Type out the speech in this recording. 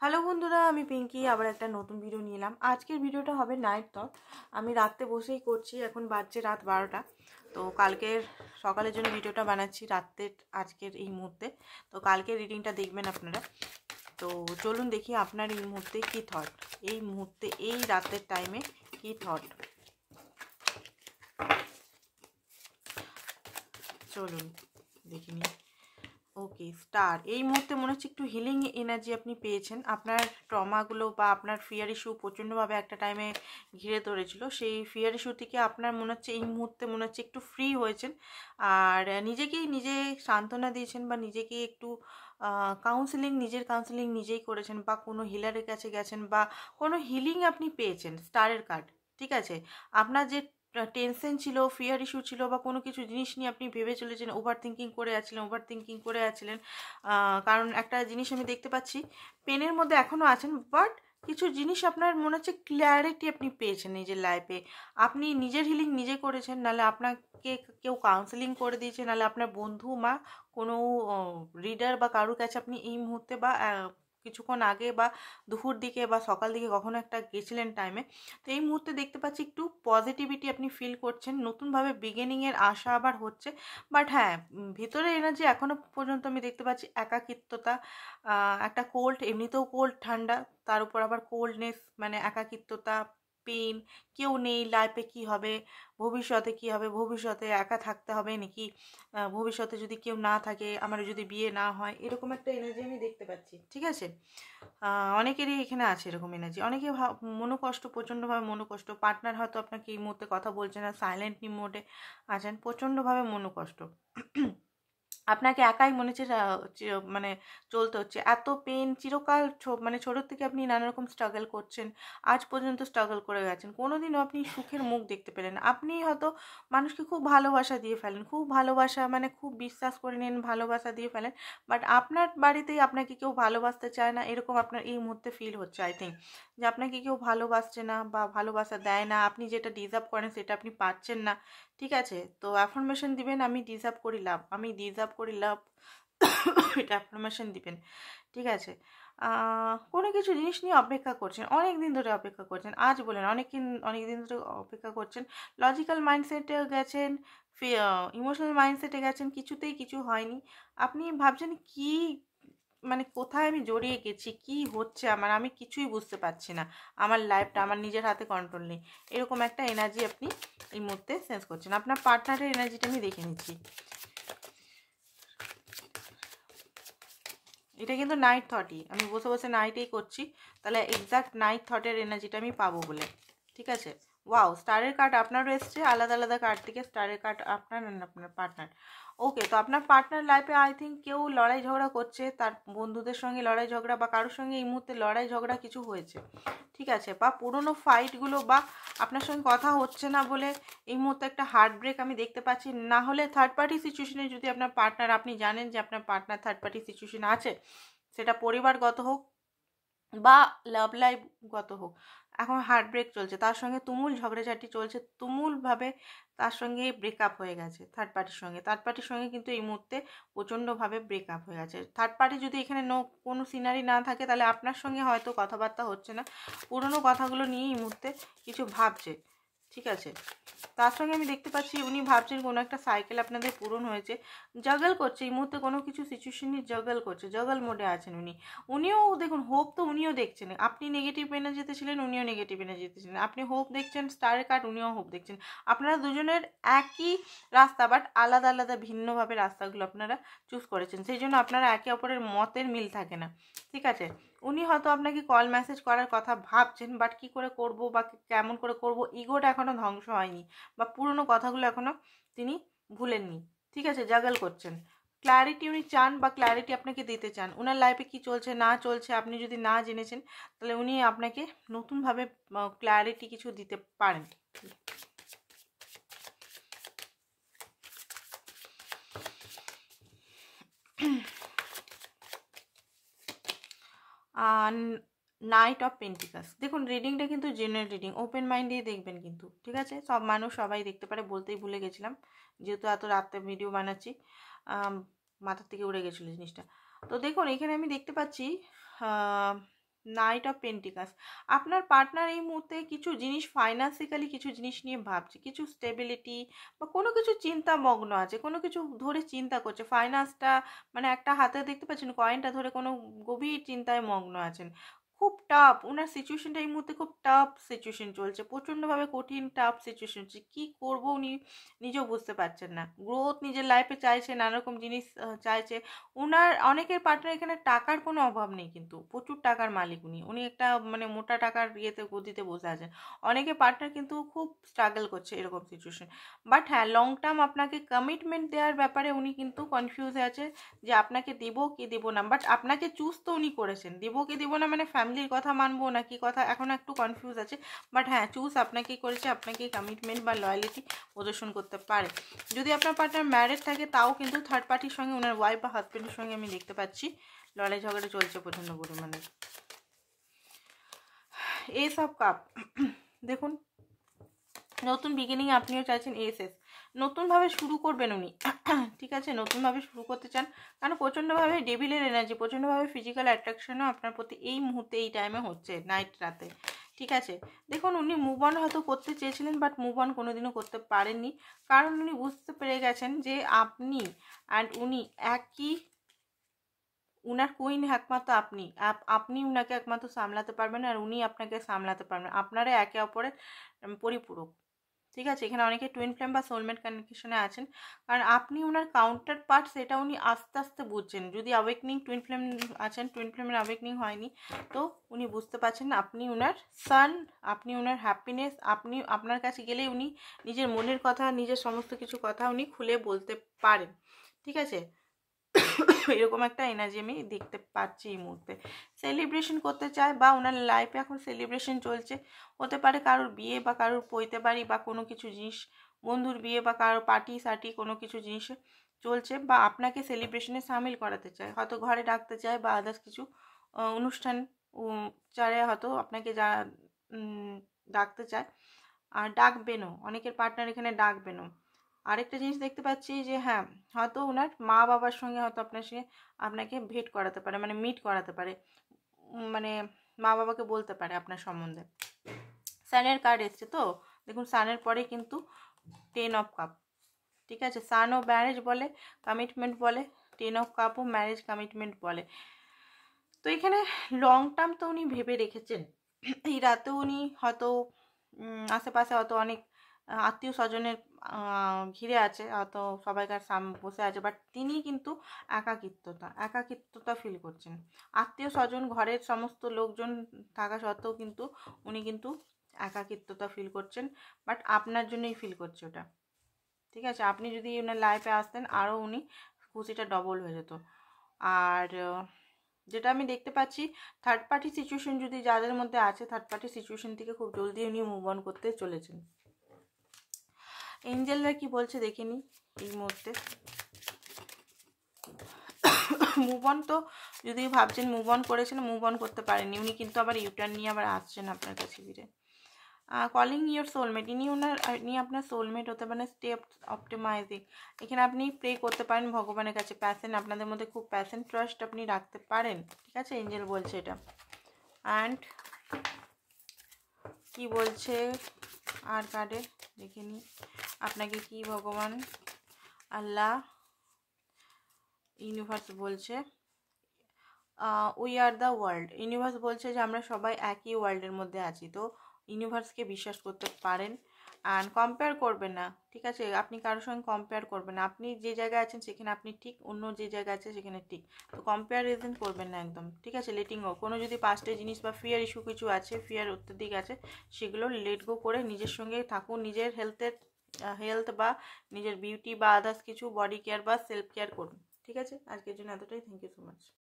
Hello বন্ধুরা, আমি পিঙ্কি আবার একটা নতুন ভিডিও নিয়ে এলাম। আজকের ভিডিওটা হবে নাইট থট। আমি রাতে বসেই করছি, এখন বাজছে রাত 12টা। তো কালকের সকালের জন্য ভিডিওটা বানাচ্ছি রাতের আজকের এই মুহূর্তে। তো কালকের রিডিংটা দেখবেন আপনারা। তো চলুন দেখি আপনার এই মুহূর্তে কী থট, এই মুহূর্তে এই রাতের টাইমে কী থট। চলুন দেখে নিই। ওকে, স্টার। এই মুহূর্তে মনে হচ্ছে একটু হিলিং এনার্জি আপনি পেয়েছেন। আপনার ট্রমাগুলো বা আপনার ফিয়ার ইস্যু প্রচণ্ডভাবে একটা টাইমে ঘিরে ধরেছিল, সেই ফিয়ার ইস্যু থেকে আপনার মনে হচ্ছে এই মুহূর্তে মনে হচ্ছে একটু ফ্রি হয়েছেন। আর নিজেকেই নিজে সান্ত্বনা দিয়েছেন বা নিজেকে একটু নিজের কাউন্সিলিং নিজেই করেছেন বা কোনো হিলারের কাছে গেছেন বা কোনো হিলিং আপনি পেয়েছেন। স্টারের কার্ড, ঠিক আছে। আপনার যে টেনশন ছিল, ফিয়ার ইস্যু ছিল বা কোনো কিছু জিনিস নিয়ে আপনি ভেবে চলেছেন, ওভার থিঙ্কিং করে আছিলেন। কারণ একটা জিনিস আমি দেখতে পাচ্ছি, পেনের মধ্যে এখনও আছেন, বাট কিছু জিনিস আপনার মনে হচ্ছে ক্ল্যারিটি আপনি পেয়েছেন নিজের লাইফে। আপনি নিজের হিলিং নিজে করেছেন, নাহলে আপনাকে কেউ কাউন্সেলিং করে দিয়েছে, নাহলে আপনার বন্ধু বা কোনো রিডার বা কারোর কাছে আপনি এই মুহূর্তে বা কিছুক্ষণ আগে বা দুপুর দিকে বা সকাল দিকে কখনো একটা গেছিলেন টাইমে। তো এই মুহূর্তে দেখতে পাচ্ছি একটু পজিটিভিটি আপনি ফিল করছেন, নতুনভাবে বিগিনিংয়ের আশা আবার হচ্ছে। বাট হ্যাঁ, ভিতরে এনার্জি এখনও পর্যন্ত আমি দেখতে পাচ্ছি একাকিত্বতা, একটা কোল্ড, এমনিতেও কোল্ড ঠান্ডা, তার উপর আবার কোল্ডনেস, মানে একাকিত্বতা, পেন, কেউ নেই লাইফে, কি হবে ভবিষ্যতে, কি হবে ভবিষ্যতে, একা থাকতে হবে নাকি, ভবিষ্যতে যদি কেউ না থাকে, আমার যদি বিয়ে না হয়, এরকম একটা এনার্জি আমি দেখতে পাচ্ছি, ঠিক আছে। অনেকেরই এখানে আছে এরকম এনার্জি। অনেকে মনোকষ্ট, প্রচণ্ডভাবে মনোকষ্ট, পার্টনার হয়তো আপনাকে এই মুহূর্তে কথা বলছে না, সাইলেন্ট মোডে আছেন, প্রচণ্ডভাবে মনোকষ্ট। আপনাকে একাই মনে হচ্ছে মানে চলতে হচ্ছে, এত পেন চিরকাল, মানে ছোটোর থেকে আপনি নানা রকম স্ট্রাগল করছেন, আজ পর্যন্ত স্ট্রাগল করে গেছেন, কোনোদিনও আপনি সুখের মুখ দেখতে পেলেন না। আপনি হয়তো মানুষকে খুব ভালোবাসা দিয়ে ফেলেন, খুব ভালোবাসা, মানে খুব বিশ্বাস করে নেন, ভালোবাসা দিয়ে ফেলেন, বাট আপনার বাড়িতেই আপনাকে কেউ ভালোবাসতে চায় না, এরকম আপনার এই মুহূর্তে ফিল হচ্ছে। আই থিঙ্ক যে আপনাকে কেউ ভালোবাসছে না বা ভালোবাসা দেয় না, আপনি যেটা ডিজার্ভ করেন সেটা আপনি পাচ্ছেন না, ঠিক আছে। তো অ্যাফার্মেশন দিবেন, আমি ডিজার্ভ করি লাভ, আমি ডিজার্ভ করি লাভ, এটা অ্যাফার্মেশন দিবেন, ঠিক আছে। কোনো কিছু জিনিস নিয়ে অপেক্ষা করছেন, অনেক দিন ধরে অপেক্ষা করছেন, আজ বলেন অনেক দিন ধরে অপেক্ষা করছেন। লজিক্যাল মাইন্ডসেটে গেছেন, ইমোশনাল মাইন্ডসেটে গেছেন, কিছুতেই কিছু হয়নি। আপনি ভাবছেন কি, মানে কোথায় আমি জড়িয়ে গেছি, কি হচ্ছে আমার, আমি কিছুই বুঝতে পারছি না, আমার লাইফটা আমার নিজের হাতে কন্ট্রোল নেই, এরকম একটা এনার্জি আপনি এই মুহূর্তে সেন্স করছেন। আপনার পার্টনারের এনার্জিটা আমি দেখে নিচ্ছি। এটা কিন্তু নাইট থটই, আমি বসে বসে নাইটেই করছি, তাহলে এক্সাক্ট নাইট থটের এনার্জিটা আমি পাবো বলে, ঠিক আছে। ওয়াও, স্টারের কার্ড আপনারও এসছে, আলাদা আলাদা কার্ড থেকে স্টারের কার্ড আপনার আর আপনার পার্টনার। ওকে, তো আপনার পার্টনার লাইফে আই থিঙ্ক কেউ লড়াই ঝগড়া করছে, তার বন্ধুদের সঙ্গে লড়াই ঝগড়া বা কারোর সঙ্গে এই মুহূর্তে লড়াই ঝগড়া কিছু হয়েছে, ঠিক আছে, বা পুরনো ফাইটগুলো বা আপনার সঙ্গে কথা হচ্ছে না বলে এই মুহূর্তে একটা হার্ট ব্রেক আমি দেখতে পাচ্ছি। না হলে থার্ড পার্টি সিচুয়েশনে যদি আপনার পার্টনার, আপনি জানেন যে আপনার পার্টনার থার্ড পার্টি সিচুয়েশনে আছে, সেটা পরিবারগত হোক বা লাভ লাইফগত হোক, এখন হার্ট ব্রেক চলছে, তার সঙ্গে তুমুল ঝগড়াঝাটি চলছে, তুমুলভাবে তার সঙ্গে ব্রেকআপ হয়ে গেছে, থার্ড পার্টির সঙ্গে কিন্তু এই মুহূর্তে প্রচণ্ডভাবে ব্রেকআপ হয়ে গেছে। থার্ড পার্টি যদি এখানে কোনো সিনারি না থাকে, তাহলে আপনার সঙ্গে হয়তো কথাবার্তা হচ্ছে না, পুরনো কথাগুলো নিয়ে এই মুহূর্তে কিছু ভাবছে, ঠিক আছে। তার সঙ্গে আমি দেখতে পাচ্ছি উনি ভাবছেন কোনো একটা সাইকেল আপনাদের পূরণ হয়েছে, জাগল করছে এই মুহূর্তে, কোনো কিছু সিচুয়েশনই জাগল করছে, জাগল মোডে আছেন উনিও দেখুন, হোপ তো উনিও দেখছেন, আপনি নেগেটিভ এনার্জিতে ছিলেন, উনিও নেগেটিভ এনার্জিতে ছিলেন, আপনি হোপ দেখছেন স্টারের কার্ড, উনিও হোপ দেখছেন, আপনারা দুজনের একই রাস্তা, বাট আলাদা আলাদা ভিন্নভাবে রাস্তাগুলো আপনারা চুজ করেছেন, সেই জন্য আপনারা একে অপরের মতের মিল থাকে না, ঠিক আছে। উনি হয়তো আপনাকে কল মেসেজ করার কথা ভাবছেন, বাট কী করে করব বা কেমন করে করব, ইগোটা এখনও ধ্বংস হয়নি বা পুরনো কথাগুলো এখনও তিনি ভুলেননি, ঠিক আছে, জাগল করছেন। ক্ল্যারিটি উনি চান বা ক্ল্যারিটি আপনাকে দিতে চান, ওনার লাইফে কী চলছে না চলছে আপনি যদি না জেনেছেন, তাহলে উনি আপনাকে নতুনভাবে ক্ল্যারিটি কিছু দিতে পারেন। নাইট অফ পেন্টিকাস, দেখুন রিডিংটা কিন্তু জেনারেল রিডিং, ওপেন মাইন্ড দিয়ে দেখবেন কিন্তু, ঠিক আছে, সব মানুষ সবাই দেখতে পারে, বলতেই ভুলে গেছিলাম, যেহেতু এত রাতে ভিডিও বানাচ্ছি, মাথার থেকে উড়ে গেছিলো জিনিসটা। তো দেখুন এখানে আমি দেখতে পাচ্ছি নাইট অফ পেন্টিকাস। আপনার পার্টনার এই মুহূর্তে কিছু জিনিস ফাইন্যান্সিক্যালি কিছু জিনিস নিয়ে ভাবছে, কিছু স্টেবিলিটি বা কোনো কিছু চিন্তা মগ্ন আছে, কোনো কিছু ধরে চিন্তা করছে। ফাইন্যান্সটা মানে একটা হাতে দেখতে পাচ্ছেন কয়েনটা ধরে কোনো গভীর চিন্তায় মগ্ন আছেন। খুব টাফ ওনার সিচুয়েশনটা এই মুহূর্তে, খুব টাফ সিচুয়েশন চলছে, প্রচণ্ডভাবে কঠিন টাফ সিচুয়েশন চলছে। কী করবো উনি নিজেও বুঝতে পারছেন না। গ্রোথ নিজের লাইফে চাইছে, নানা রকম জিনিস চাইছে। উনার অনেকের পার্টনার এখানে টাকার কোনো অভাব নেই, কিন্তু প্রচুর টাকার মালিক উনি, উনি একটা মানে মোটা টাকার ইয়েতে গদিতে বসে আছেন। অনেকের পার্টনার কিন্তু খুব স্ট্রাগল করছে এরকম সিচুয়েশন। বাট হ্যাঁ, লং টার্ম আপনাকে কমিটমেন্ট দেওয়ার ব্যাপারে উনি কিন্তু কনফিউজ আছে যে আপনাকে দিব কি দিব না। বাট আপনাকে চুজ তো উনি করেছেন, দিব কি দিব না মানে ফ্যামিলির কথা মানবো না কি কথা, এখন একটু কনফিউজ আছে। বাট হ্যাঁ, চুজ আপনাকেই করেছে, আপনাকে কমিটমেন্ট বা লয়ালিটি প্রদর্শন করতে পারে। যদি আপনার পার্টনার ম্যারেড থাকে তাও কিন্তু থার্ড পার্টির সঙ্গে, ওনার ওয়াইফ বা হাজব্যান্ডের সঙ্গে আমি দেখতে পাচ্ছি লড়াই ঝগড়া চলছে প্রচণ্ড পরিমাণে। এস অফ কাপ, দেখুন নতুন বিগিনিং আপনিও চাইছেন। এস নতুনভাবে শুরু করবেন উনি, ঠিক আছে, নতুনভাবে শুরু করতে চান। কারণ প্রচণ্ডভাবে ডেভিলের এনার্জি, প্রচণ্ডভাবে ফিজিক্যাল অ্যাট্রাকশনও আপনার প্রতি এই মুহূর্তে এই টাইমে হচ্ছে, নাইট রাতে, ঠিক আছে। দেখুন উনি মুভ অন হয়তো করতে চেয়েছিলেন, বাট মুভ অন কোনোদিনও করতে পারেননি, কারণ উনি বুঝতে পেরে গেছেন যে আপনি অ্যান্ড উনি একই, উনার কুইন একমাত্র আপনি, আপনি উনাকে একমাত্র সামলাতে পারবেন আর উনি আপনাকে সামলাতে পারবেন। আপনারা একে অপরের পরিপূরক, ঠিক আছে। এখানে অনেকে টুইন ফ্লেম বা সোলমেট কানেকশনে আছেন, কারণ আপনি উনার কাউন্টার পার্ট, সেটা উনি আস্তে আস্তে বুঝছেন। যদি অ্যাওয়েকনিং টুইন ফ্লেম আছেন, টুইন ফ্লেমের অ্যাওয়েকনিং হয়নি, তো উনি বুঝতে পারছেন আপনি উনার সান, আপনি উনার হ্যাপিনেস। আপনি আপনার কাছে গেলে উনি নিজের মনের কথা, নিজের সমস্ত কিছু কথা উনি খুলে বলতে পারেন, ঠিক আছে। এরকম একটা এনার্জি আমি দেখতে পাচ্ছি এই মুহূর্তে। সেলিব্রেশন করতে চায় বা ওনার লাইফে এখন সেলিব্রেশন চলছে, হতে পারে কারোর বিয়ে বা কারোর পৈতে বাড়ি বা কোনো কিছু জিনিস, বন্ধুর বিয়ে বা কারোর পার্টি সার্টি কোনো কিছু জিনিস চলছে, বা আপনাকে সেলিব্রেশনে সামিল করাতে চায়, হয়তো ঘরে ডাকতে চায় বা আদার্স কিছু অনুষ্ঠান চারে হয়তো আপনাকে যা ডাকতে চায়, আর ডাকবেনও, অনেকের পার্টনার এখানে ডাকবেনও। আরেকটা জিনিস দেখতে পাচ্ছি যে হ্যাঁ, হয়তো ওনার মা বাবার সঙ্গে হয়তো আপনাকে ভেট করাতে পারে, মানে মিট করাতে পারে, মানে মা বাবাকে বলতে পারে আপনার সম্বন্ধে। সানের কার্ড এসছে তো, দেখুন সানের পরে কিন্তু 10 অফ কাপ, ঠিক আছে। সানও ম্যারেজ বলে, কমিটমেন্ট বলে, 10 অফ কাপও ম্যারেজ কমিটমেন্ট বলে। তো এখানে লং টার্ম তো উনি ভেবে রেখেছেন। এই রাতেও উনি হয়তো আশেপাশে হয়তো অনেক আত্মীয় স্বজনের ঘিরে আছে, হয়তো সবাইকার বসে আছে, বাট তিনি কিন্তু একাকিত্বতা ফিল করছেন। আত্মীয় স্বজন ঘরের সমস্ত লোকজন থাকা সত্ত্বেও কিন্তু উনি কিন্তু একাকিত্বতা ফিল করছেন, বাট আপনার জন্যই ফিল করছে ওটা, ঠিক আছে। আপনি যদি ওনার লাইফে আসতেন আরও উনি খুশিটা ডবল হয়ে যেত। আর যেটা আমি দেখতে পাচ্ছি, থার্ড পার্টি সিচুয়েশন যদি যাদের মধ্যে আছে, থার্ড পার্টি সিচুয়েশন থেকে খুব জলদি উনি মুভ অন করতে চলেছেন। এঞ্জেলরা কি বলছে দেখে নিই এই মুহূর্তে। মুভ অন তো যদি ভাবছেন মুভ অন করেছেন, মুভ অন করতে পারেননি, উনি কিন্তু আবার ইউটার্ন নিয়ে আবার আসছেন আপনার কাছে ফিরে। কলিং ইয়োর সোলমেট, ইনি আপনার সোলমেট হতে পারেন। স্টেপ অপটিমাইজিং, এখানে আপনি প্রে করতে পারেন ভগবানের কাছে। প্যাশন, আপনাদের মধ্যে খুব প্যাশন ট্রাস্ট আপনি রাখতে পারেন, ঠিক আছে, এঞ্জেল বলছে এটা। অ্যান্ড কি বলছে আর কার্ডে দেখে নিই আপনাকে কি ভগবান, আল্লাহ, ইউনিভার্স বলছে। We are the world, universe বলছে যে আমরা সবাই একই ওয়ার্ল্ডের মধ্যে আছি। তো ইউনিভার্সকে বিশ্বাস করতে পারেন, অ্যান্ড কম্পেয়ার করবেন না, ঠিক আছে। আপনি কারোর সঙ্গে কম্পেয়ার করবেন না। আপনি যে জায়গায় আছেন সেখানে আপনি ঠিক, অন্য যে জায়গায় আছে সেখানে ঠিক, তো কম্পেয়ারিজন করবেন না একদম, ঠিক আছে। লেটিং গো, কোনো যদি পাস্টের জিনিস বা ফিয়ার ইস্যু কিছু আছে, ফিয়ার অত্যধিক আছে, সেগুলো লেট গো করে নিজের সঙ্গে থাকুন। নিজের হেলথ বা নিজের বিউটি বা আদার্স কিছু বডি কেয়ার বা সেলফ কেয়ার করুন, ঠিক আছে। আজকের জন্য এতটাই, থ্যাংক ইউ সো মাচ।